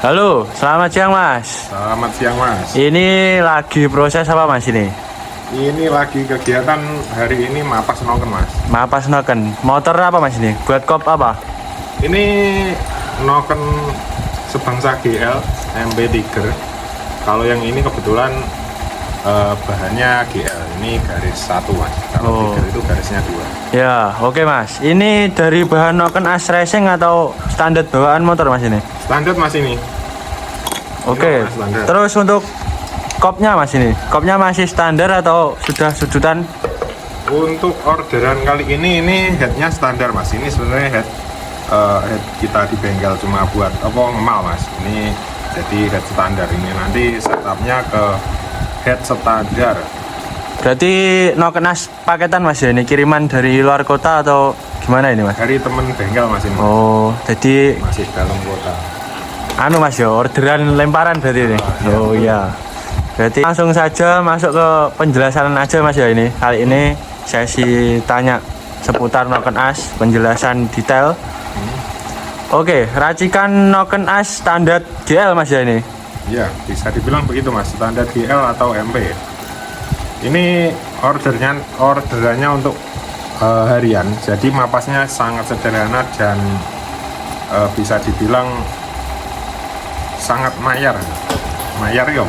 Halo, selamat siang Mas. Selamat siang Mas. Ini lagi proses apa Mas ini? Ini lagi kegiatan hari ini mapas noken Mas. Mapas noken. Motor apa Mas ini? Buat kop apa? Ini noken sebangsa GL MB Tiger. Kalau yang ini kebetulan bahannya GL. Ini garis 1 Mas. Kalau Tiger itu garisnya 2. Ya, oke Mas. Ini dari bahan noken as racing atau standar bawaan motor Mas ini? Standar Mas ini. Oke. Standar. Terus untuk kopnya Mas ini? Kopnya masih standar atau sudah sudutan? Untuk orderan kali ini headnya standar Mas. Ini sebenarnya head kita di bengkel cuma buat ngemal Mas. Ini jadi head standar. Ini nanti setupnya ke head standar. Berarti noken as paketan Mas ya? Ini kiriman dari luar kota atau gimana ini Mas? Dari temen bengkel Mas ini. Oh, jadi Masih dalam kota. anu Mas ya, orderan lemparan berarti ini. Oh iya. Berarti langsung saja masuk ke penjelasan aja Mas ya ini. Kali ini sesi tanya seputar noken as, penjelasan detail. Oke, racikan noken as standar GL Mas ya ini. Ya, bisa dibilang begitu Mas, standar GL atau MP. Ini orderannya untuk harian. Jadi mapasnya sangat sederhana dan bisa dibilang sangat mayar ya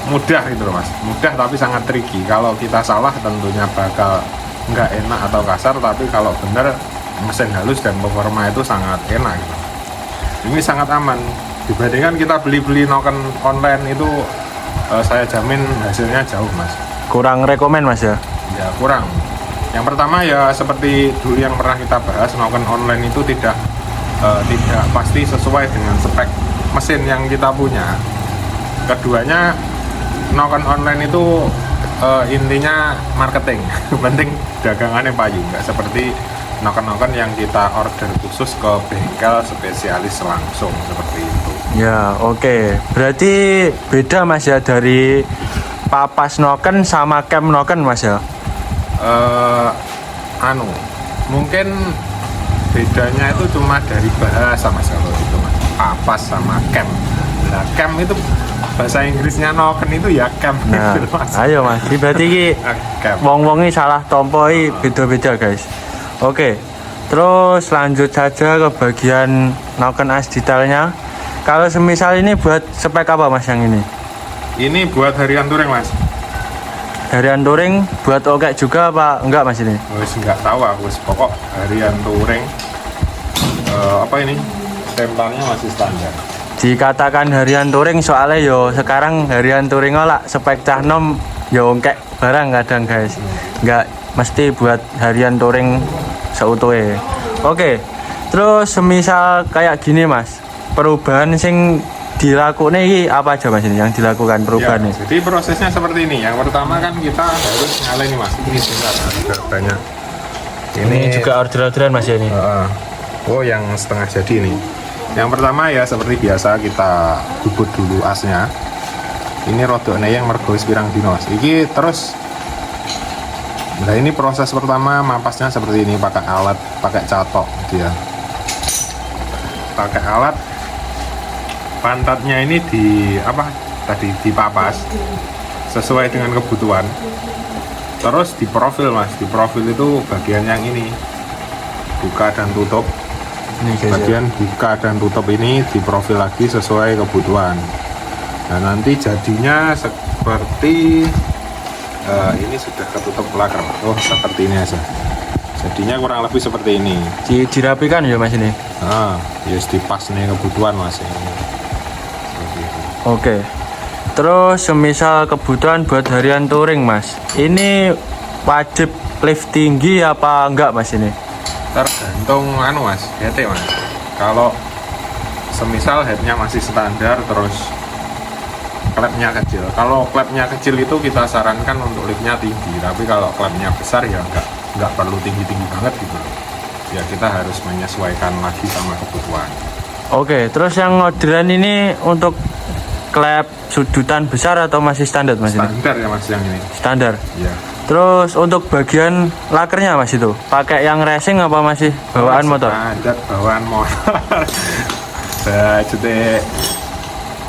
mudah gitu loh Mas, mudah tapi sangat tricky. Kalau kita salah tentunya bakal nggak enak atau kasar, tapi kalau bener mesin halus dan performa itu sangat enak gitu. Ini sangat aman dibandingkan kita beli noken online itu. Saya jamin hasilnya jauh Mas. Kurang rekomen Mas ya. Ya kurang. Yang pertama ya seperti dulu yang pernah kita bahas, noken online itu tidak pasti sesuai dengan spek mesin yang kita punya. Keduanya, noken online itu intinya marketing. Penting dagangannya payu, nggak seperti noken-noken yang kita order khusus ke bengkel spesialis langsung seperti itu. Ya, oke. Berarti beda Mas ya dari papas noken sama cam noken Mas ya. Mungkin bedanya itu cuma dari bahasa Mas, kalau itu Mas. Papas sama cam. Nah, cam itu bahasa Inggrisnya noken itu ya cam. Nah, gitu, Mas. ayo Mas, berarti ki Cam. wong-wongi salah tompoi beda-beda guys. Oke, terus lanjut saja ke bagian noken as detailnya. Kalau semisal ini buat spek apa Mas yang ini? Ini buat harian touring Mas. Harian touring buat oke juga apa enggak Mas ini? Wis nggak tahu aku, pokok harian touring. Ini templanya masih standar. Dikatakan harian touring soalnya yo sekarang harian touring lah spek cah nom yo ongkek barang kadang guys. Enggak mesti buat harian touring seutuhnya. Oke. Terus semisal kayak gini Mas, perubahan sing dilakukan ini apa aja Mas ini yang dilakukan perubahan Ya, nih? jadi prosesnya seperti ini. Yang pertama kan kita harus nyalain nih Mas. Ini sebentar, ada banyak. Ini juga order-orderan Mas ya ini. Yang setengah jadi ini. Yang pertama ya seperti biasa kita bubut dulu asnya. Ini rodoknya yang mergo pirang dino Mas. Iki terus. Nah ini proses pertama mapasnya seperti ini, pakai alat, pakai catok dia. Pakai alat, pantatnya ini dipapas sesuai dengan kebutuhan. Terus diprofil Mas. Diprofil itu bagian yang ini, buka dan tutup. Ini guys, Bagian buka dan tutup ini diprofil lagi sesuai kebutuhan. Nah nanti jadinya seperti ini sudah ketutup laker. Seperti ini aja. Jadinya kurang lebih seperti ini. dirapikan ya Mas ini. Ya dipas nih kebutuhan Mas ini. Oke. Terus semisal kebutuhan buat harian touring Mas, ini wajib lift tinggi apa enggak Mas ini? Tergantung Mas, headnya Mas. Kalau semisal headnya masih standar, terus klepnya kecil. Kalau klepnya kecil itu kita sarankan untuk liftnya tinggi. Tapi kalau klepnya besar ya nggak perlu tinggi-tinggi banget gitu. Ya kita harus menyesuaikan lagi sama kebutuhan. Oke, terus yang orderan ini untuk klep sudutan besar atau masih standar Mas ini? Standar ya Mas yang ini. Standar. Ya. Terus untuk bagian lakernya Mas itu pakai yang racing apa masih bawaan motor? Standar bawaan motor. budgetnya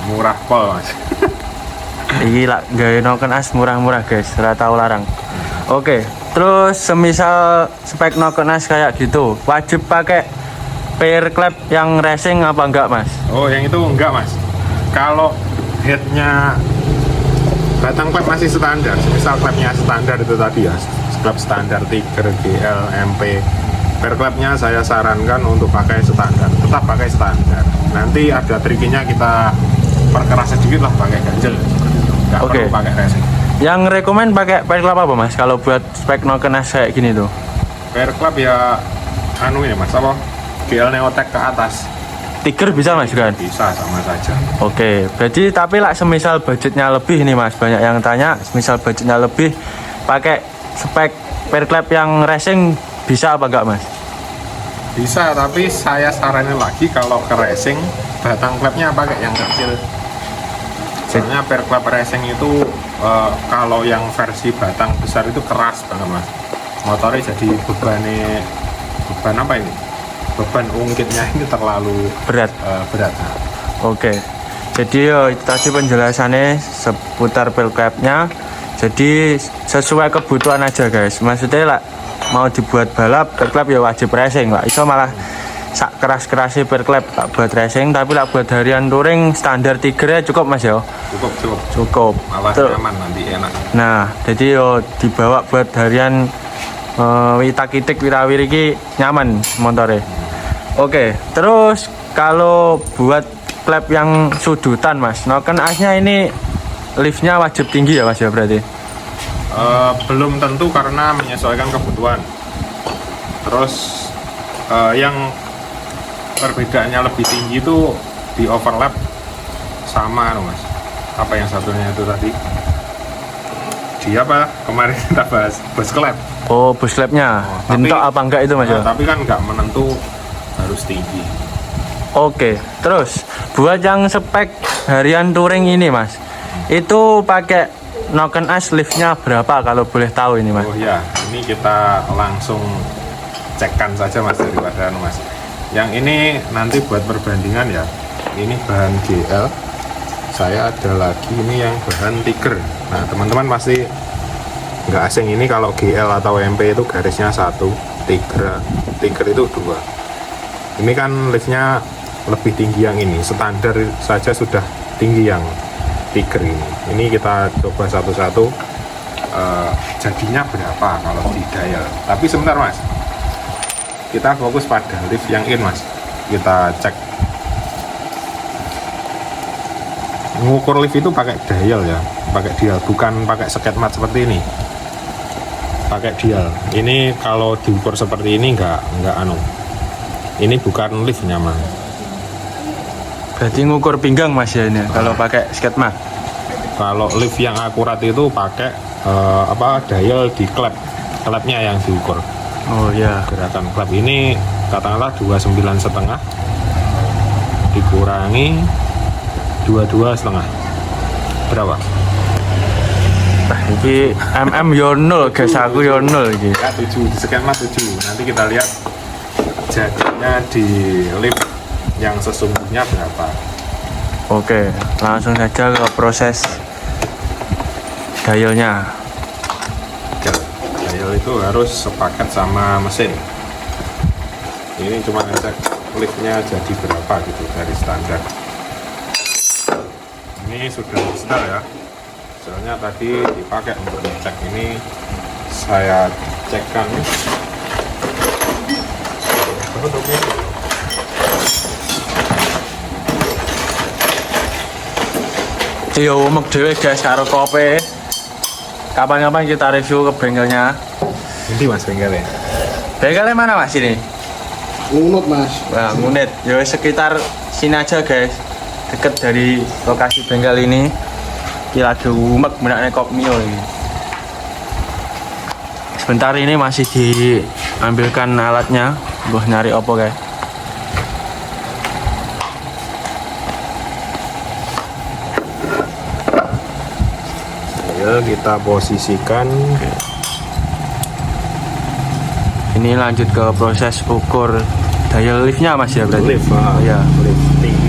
murah pol mas. Iki lah gawe noken as murah-murah guys, ora tau larang. Oke, terus semisal spek noken as kayak gitu, wajib pakai pair clap yang racing apa enggak mas? Oh yang itu enggak mas. Kalau headnya batang klep masih standar, misal klepnya standar itu tadi ya, klep standar Tiger, GL, MP. Pair klepnya saya sarankan untuk pakai standar, tetap pakai standar. Nanti ada trikinya kita perkeras sedikit lah pakai ganjel. Nggak Oke. perlu pakai racing. Yang rekomen pakai pair clap apa mas? Kalau buat spek noken as kayak gini tuh? Pair klep ya anu ini mas, apa? GL Neotech ke atas Tiger bisa mas kan? bisa sama saja. Oke, berarti tapi lah semisal budgetnya lebih nih mas, banyak yang tanya, semisal budgetnya lebih pakai spek pair clap yang racing bisa apa enggak mas? Bisa, tapi saya saranin lagi kalau ke racing batang klepnya pakai yang kecil. Soalnya pair klep racing itu kalau yang versi batang besar itu keras banget mas. Motornya jadi beban apa ini? Beban ungkitnya ini terlalu Berat. berat. Oke, jadi yo itu tadi penjelasannya seputar pair clapnya. Jadi sesuai kebutuhan aja guys. Maksudnya lah mau dibuat balap pair clap ya wajib racing lah. Itu malah sak keras-kerasnya pair clap tak buat racing, tapi lah buat harian touring standar Tiger cukup mas yo. Cukup. Cukup. Malah Tuh. nyaman nanti enak. Nah, jadi yo dibawa buat harian witak-itik wirawiri ki nyaman motornya. Oke, terus kalau buat klep yang sudutan mas, noken asnya ini liftnya wajib tinggi ya mas ya berarti? Belum tentu karena menyesuaikan kebutuhan. Terus yang perbedaannya lebih tinggi itu di overlap sama mas. Apa yang satunya itu tadi? Di apa? Kemarin kita bahas bus klep. Oh, bus klepnya, bentuk apa enggak itu mas ya? Tapi kan nggak menentu harus tinggi. Oke, terus buat yang spek harian touring ini mas, itu pakai noken as liftnya berapa kalau boleh tahu ini mas? Oh ya, ini kita langsung cekkan saja mas daripada mas. Yang ini nanti buat perbandingan ya. Ini bahan GL. Saya ada lagi ini yang bahan Tiger. Nah teman-teman pasti nggak asing ini kalau GL atau MP itu garisnya 1, Tiger itu 2. Ini kan liftnya lebih tinggi yang ini, standar saja sudah tinggi yang Tiger ini. Ini kita coba satu-satu jadinya berapa kalau di dial. Tapi sebentar mas, kita fokus pada lift yang in mas. Kita cek. Ngukur lift itu pakai dial ya, pakai dial, bukan pakai sketmat seperti ini. Pakai dial. Ini kalau diukur seperti ini nggak anu. Ini bukan lift nyaman. Berarti ngukur pinggang mas ya ini kalau pakai sketmat. Kalau lift yang akurat itu pakai dial di klepnya yang diukur. Oh ya. Gerakan klep ini katakanlah 29,5 dikurangi 22,5 berapa? Nah, ini yo 0 guys, aku yo 0 iki. Ya 7, di skema 7. Nanti kita lihat jadinya di lift yang sesungguhnya berapa. Oke, langsung saja ke proses dialnya. Dial itu harus sepakat sama mesin. Ini cuma ngecek liftnya jadi berapa gitu dari standar. Ini sudah standar ya. Soalnya tadi dipakai untuk ngecek, ini saya cekkan. Yo umek dhewe guys karo kopi. Kapan-kapan kita review ke bengkelnya. Ini mas bengkelnya. Bengkelnya mana mas ini? Ngunut mas. Wah, Ngunit. Yo sekitar sini aja guys. Deket dari lokasi bengkel ini. Iki lagi umek menakne kok mio ini. Sebentar ini masih diambilkan alatnya. Gue nyari opo guys. Ya, kita posisikan. Ini lanjut ke proses ukur daya liftnya mas ya berarti. Lift, ya. lift tinggi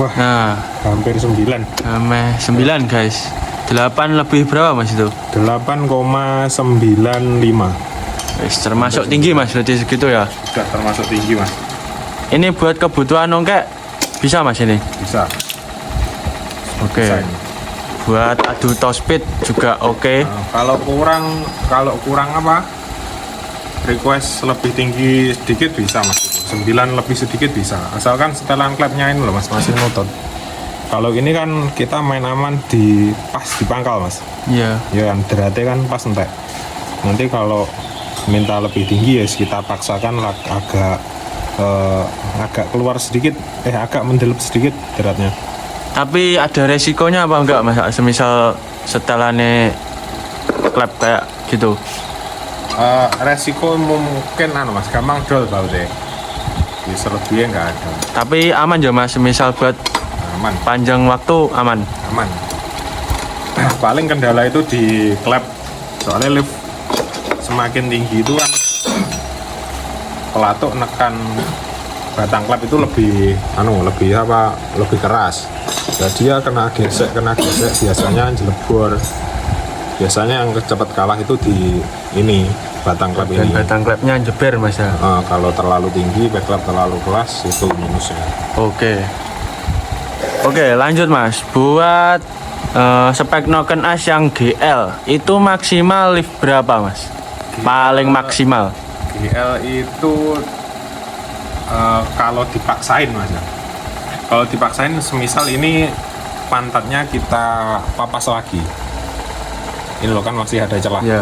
Wah, Nah, hampir 9. 9 guys. 8 lebih berapa mas itu? 8,95. Wis termasuk tinggi mas, berarti segitu ya. Sudah termasuk tinggi mas. Ini buat kebutuhan ongkek bisa mas ini? Bisa. Oke. Bisa ini. Buat adu tospit juga oke. Nah, kalau kurang apa? Request lebih tinggi sedikit bisa mas. 9 lebih sedikit bisa. Asalkan setelan klepnya ini loh mas masih nutut. Kalau ini kan kita main aman pas di pangkal mas. Iya. Ya kan derate kan pas entek. Nanti kalau minta lebih tinggi ya kita paksakan agak keluar sedikit, agak mendelep sedikit deratnya. Tapi ada resikonya apa enggak mas? Semisal setelannya klep kayak gitu. Resiko mungkin mas gampang dol bau deh. Di selebihnya nggak ada. Tapi aman ya mas, semisal buat Aman. panjang waktu aman. Paling kendala itu di klep, soalnya lift semakin tinggi itu kan pelatuk nekan batang klep itu lebih keras. Jadi dia kena gesek biasanya jelebor. Biasanya yang cepat kalah itu di ini batang klep Dan ini. batang klepnya jeber mas ya. Kalau terlalu tinggi, back klep terlalu keras itu minusnya. Oke, lanjut mas. Buat spek Noken As yang GL itu maksimal lift berapa mas? Paling maksimal. GL itu kalau dipaksain mas ya. Kalau dipaksain semisal ini pantatnya kita papas lagi. Ini loh kan masih ada celah. Ya.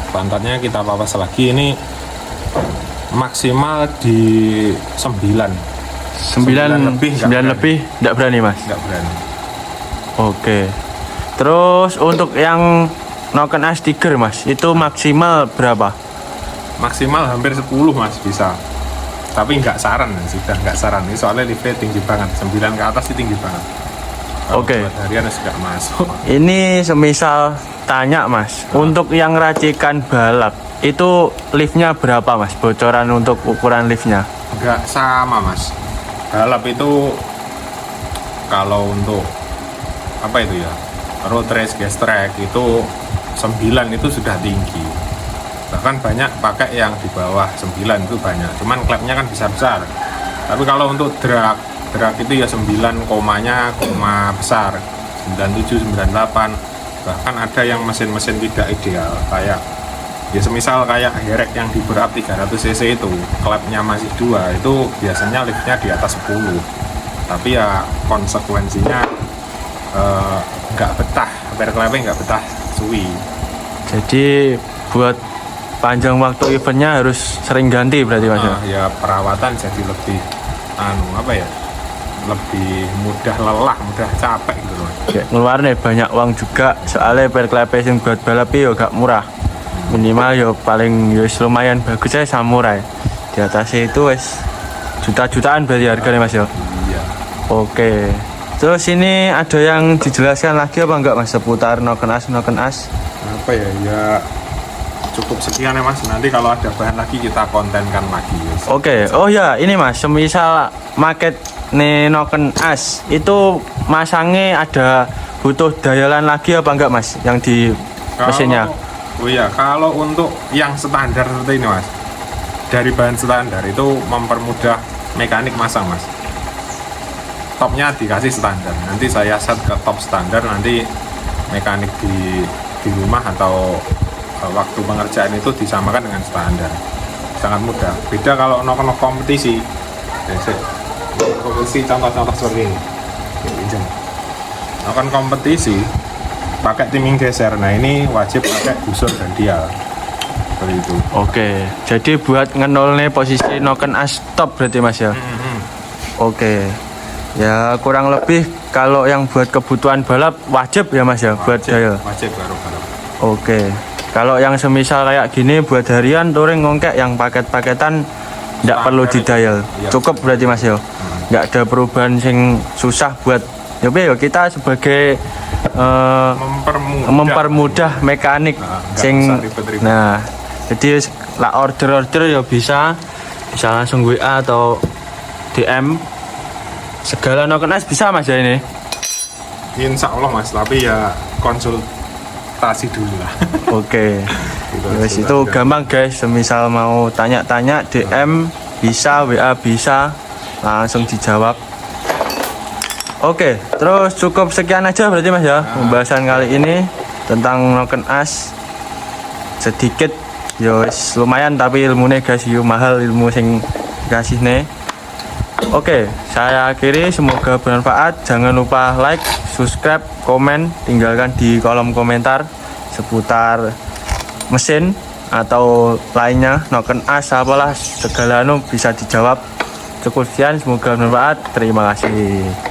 Pantatnya kita papas lagi, ini maksimal di 9. 9 lebih enggak berani mas. Nggak berani. Oke. Terus untuk yang Noken As Tiger mas, itu maksimal berapa? Maksimal hampir 10 mas bisa. Tapi nggak saran, sudah nggak saran. Ini soalnya liftnya tinggi banget, 9 ke atas itu tinggi banget. Kalau Oke. buat harian nggak masuk. Ini semisal tanya mas, untuk yang racikan balap itu liftnya berapa mas? Bocoran untuk ukuran liftnya? Nggak sama mas. Balap itu kalau untuk apa itu ya, road race, gas track itu 9 itu sudah tinggi. Bahkan banyak pakai yang di bawah 9 itu banyak. Cuman klepnya kan besar. Tapi kalau untuk drag itu ya 9 komanya koma besar, 97, 98. Bahkan ada yang mesin-mesin tidak ideal kayak ya semisal kayak Herek yang di berat 300 cc itu klepnya masih 2, itu biasanya liftnya di atas 10. Tapi ya konsekuensinya nggak betah, klepnya nggak betah suwi. Jadi buat panjang waktu eventnya harus sering ganti berarti mas? Ya perawatan jadi lebih lebih mudah lelah, mudah capek gitu loh. Ya, ngeluarin banyak uang juga, soalnya perklepe yang buat balap ya gak murah. Minimal ya paling ya lumayan bagus ya samurai. Di atasnya itu wes juta-jutaan berarti harganya mas ya. Iya. Oke. Terus ini ada yang dijelaskan lagi apa enggak mas seputar Noken As? Apa ya cukup sekian ya mas. Nanti kalau ada bahan lagi kita kontenkan lagi. Ya. Oke. Oh ya ini mas, semisal market nih Noken As itu masangnya ada butuh dayalan lagi apa enggak mas yang di mesinnya? Oh iya, kalau untuk yang standar seperti ini mas, dari bahan standar itu mempermudah mekanik masang mas. Topnya dikasih standar, nanti saya set ke top standar, nanti mekanik di rumah atau waktu pengerjaan itu disamakan dengan standar. Sangat mudah. Beda kalau no kompetisi. Kompetisi contoh-contoh seperti ini. Noken kompetisi pakai timing geser. Nah ini wajib pakai busur dan dial seperti itu. Oke, jadi buat ngenolnya posisi Noken As top berarti mas ya. Oke, ya kurang lebih kalau yang buat kebutuhan balap wajib ya mas ya buat dial. Wajib baru balap. Oke, kalau yang semisal kayak gini buat harian touring ngongkek yang paket-paketan nggak perlu di dial, iya. cukup berarti mas ya. Nggak ada perubahan sing susah buat ya kita sebagai mempermudah mekanik sing ribet-ribet. nah jadi lah order ya bisa langsung WA atau DM segala noken as bisa mas ya ini. Insya Allah mas, tapi ya konsultasi dulu lah. Oke. Wes itu Konsultasi. gampang guys, semisal mau tanya-tanya DM bisa, WA bisa, langsung dijawab. Oke, terus cukup sekian aja berarti mas ya pembahasan kali ini tentang noken as. Sedikit yo wis lumayan tapi ilmunya guys yo mahal ilmu sing dikasih nih. Oke, saya akhiri, semoga bermanfaat. Jangan lupa like, subscribe, komen, tinggalkan di kolom komentar seputar mesin atau lainnya, noken as apalah segala bisa dijawab. Cukup sekian, semoga bermanfaat. Terima kasih.